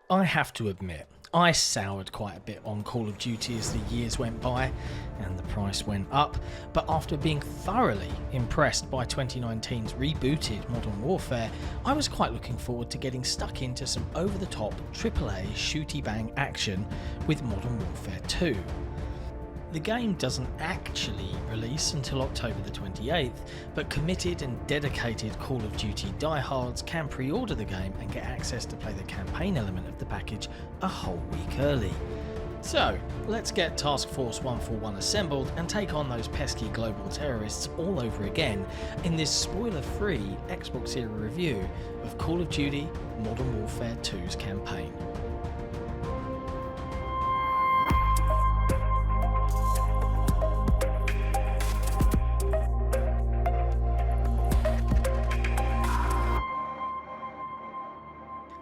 I have to admit, I soured quite a bit on Call of Duty as the years went by and the price went up, but after being thoroughly impressed by 2019's rebooted Modern Warfare, I was quite looking forward to getting stuck into some over-the-top AAA shooty-bang action with Modern Warfare 2. The game doesn't actually release until October the 28th, but committed and dedicated Call of Duty diehards can pre-order the game and get access to play the campaign element of the package a whole week early. So, let's get Task Force 141 assembled and take on those pesky global terrorists all over again in this spoiler-free XboxEra review of Call of Duty Modern Warfare 2's campaign.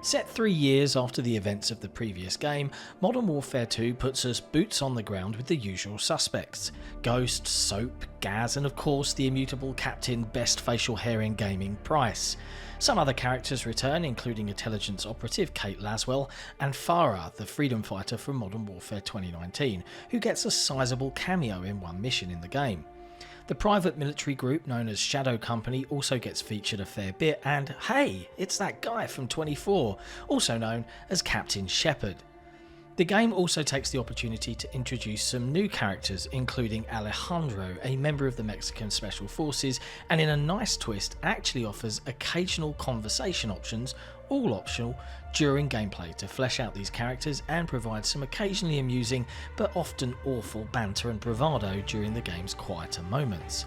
Set 3 years after the events of the previous game, Modern Warfare 2 puts us boots on the ground with the usual suspects: Ghost, Soap, Gaz, and of course the immutable Captain Best Facial Hair in Gaming, Price. Some other characters return, including intelligence operative Kate Laswell and Farah, the freedom fighter from Modern Warfare 2019, who gets a sizable cameo in one mission in the game. The private military group known as Shadow Company also gets featured a fair bit, and hey, it's that guy from 24, also known as Captain Shepard. The game also takes the opportunity to introduce some new characters, including Alejandro, a member of the Mexican Special Forces, and in a nice twist actually offers occasional conversation options, all optional, during gameplay to flesh out these characters and provide some occasionally amusing but often awful banter and bravado during the game's quieter moments.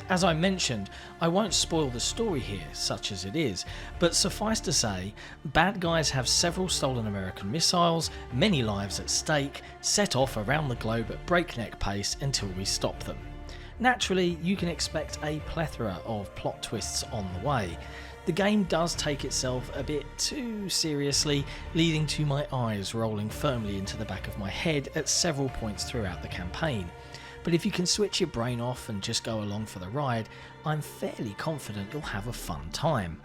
As I mentioned, I won't spoil the story here, such as it is, but suffice to say, bad guys have several stolen American missiles, many lives at stake, set off around the globe at breakneck pace until we stop them. Naturally, you can expect a plethora of plot twists on the way. The game does take itself a bit too seriously, leading to my eyes rolling firmly into the back of my head at several points throughout the campaign. But if you can switch your brain off and just go along for the ride, I'm fairly confident you'll have a fun time.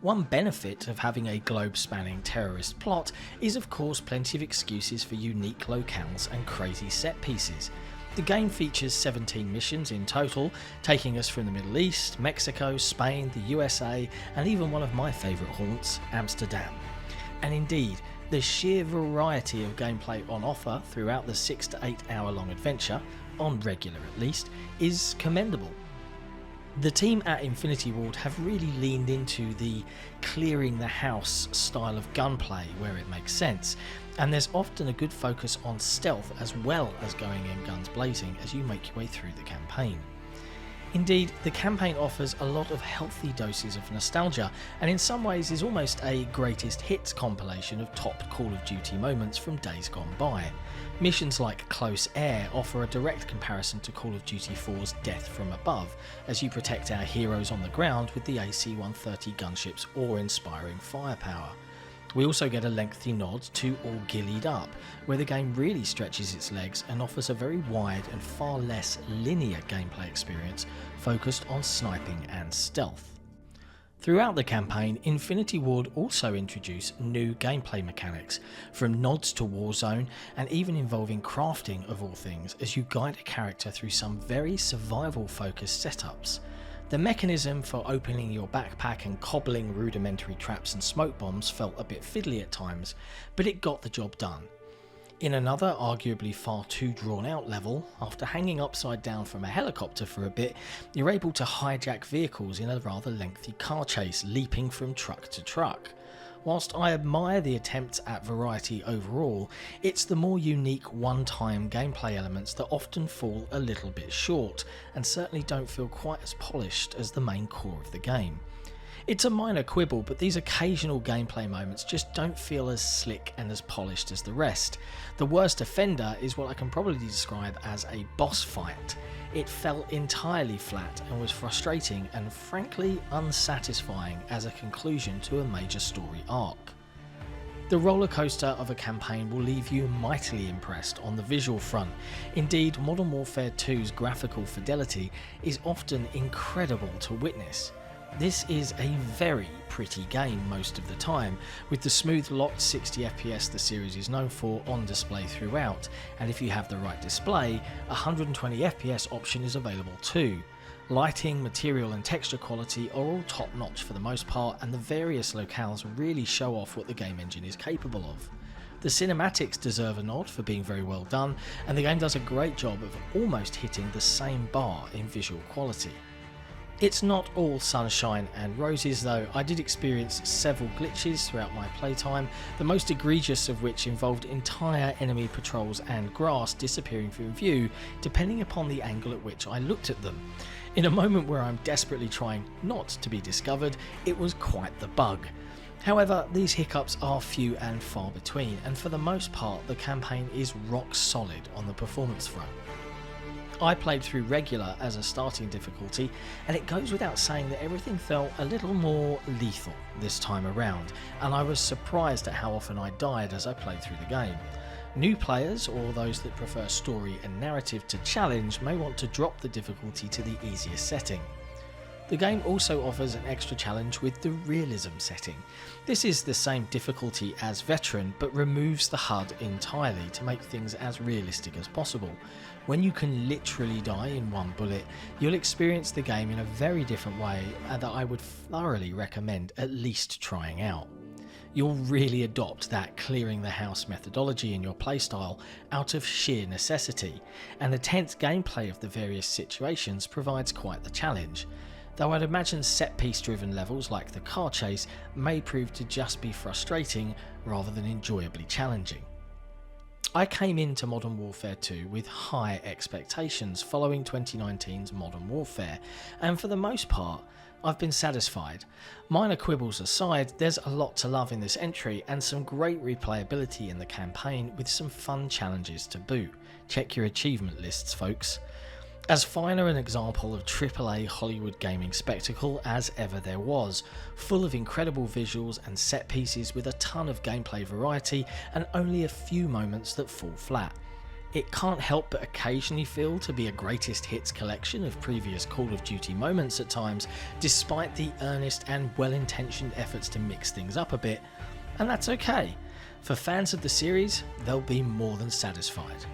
One benefit of having a globe-spanning terrorist plot is of course plenty of excuses for unique locales and crazy set pieces. The game features 17 missions in total, taking us from the Middle East, Mexico, Spain, the USA, and even one of my favourite haunts, Amsterdam. And indeed, the sheer variety of gameplay on offer throughout the 6 to 8 hour long adventure, on regular at least, is commendable. The team at Infinity Ward have really leaned into the clearing the house style of gunplay where it makes sense, and there's often a good focus on stealth as well as going in guns blazing as you make your way through the campaign. Indeed, the campaign offers a lot of healthy doses of nostalgia, and in some ways is almost a greatest hits compilation of top Call of Duty moments from days gone by. Missions like Close Air offer a direct comparison to Call of Duty 4's Death from Above, as you protect our heroes on the ground with the AC-130 gunship's awe-inspiring firepower. We also get a lengthy nod to All Gillied Up, where the game really stretches its legs and offers a very wide and far less linear gameplay experience focused on sniping and stealth. Throughout the campaign, Infinity Ward also introduced new gameplay mechanics, from nods to Warzone and even involving crafting of all things as you guide a character through some very survival focused setups. The mechanism for opening your backpack and cobbling rudimentary traps and smoke bombs felt a bit fiddly at times, but it got the job done. In another, arguably far too drawn out level, after hanging upside down from a helicopter for a bit, you're able to hijack vehicles in a rather lengthy car chase, leaping from truck to truck. Whilst I admire the attempts at variety overall, it's the more unique one-time gameplay elements that often fall a little bit short, and certainly don't feel quite as polished as the main core of the game. It's a minor quibble, but these occasional gameplay moments just don't feel as slick and as polished as the rest. The worst offender is what I can probably describe as a boss fight. It felt entirely flat and was frustrating and frankly unsatisfying as a conclusion to a major story arc. The roller coaster of a campaign will leave you mightily impressed on the visual front. Indeed, Modern Warfare 2's graphical fidelity is often incredible to witness. This is a very pretty game most of the time, with the smooth locked 60 FPS the series is known for on display throughout, and if you have the right display, a 120 FPS option is available too. Lighting, material and texture quality are all top notch for the most part, and the various locales really show off what the game engine is capable of. The cinematics deserve a nod for being very well done, and the game does a great job of almost hitting the same bar in visual quality. It's not all sunshine and roses though. I did experience several glitches throughout my playtime, the most egregious of which involved entire enemy patrols and grass disappearing from view depending upon the angle at which I looked at them. In a moment where I'm desperately trying not to be discovered, it was quite the bug. However, these hiccups are few and far between, and for the most part the campaign is rock solid on the performance front. I played through regular as a starting difficulty, and it goes without saying that everything felt a little more lethal this time around, and I was surprised at how often I died as I played through the game. New players, or those that prefer story and narrative to challenge, may want to drop the difficulty to the easiest setting. The game also offers an extra challenge with the Realism setting. This is the same difficulty as Veteran, but removes the HUD entirely to make things as realistic as possible. When you can literally die in one bullet, you'll experience the game in a very different way that I would thoroughly recommend at least trying out. You'll really adopt that clearing the house methodology in your playstyle out of sheer necessity, and the tense gameplay of the various situations provides quite the challenge. Though I'd imagine set-piece driven levels like the car chase may prove to just be frustrating rather than enjoyably challenging. I came into Modern Warfare 2 with high expectations following 2019's Modern Warfare, and for the most part, I've been satisfied. Minor quibbles aside, there's a lot to love in this entry and some great replayability in the campaign with some fun challenges to boot. Check your achievement lists, folks. As finer an example of AAA Hollywood gaming spectacle as ever there was, full of incredible visuals and set pieces with a ton of gameplay variety and only a few moments that fall flat. It can't help but occasionally feel to be a greatest hits collection of previous Call of Duty moments at times, despite the earnest and well-intentioned efforts to mix things up a bit, and that's okay. For fans of the series, they'll be more than satisfied.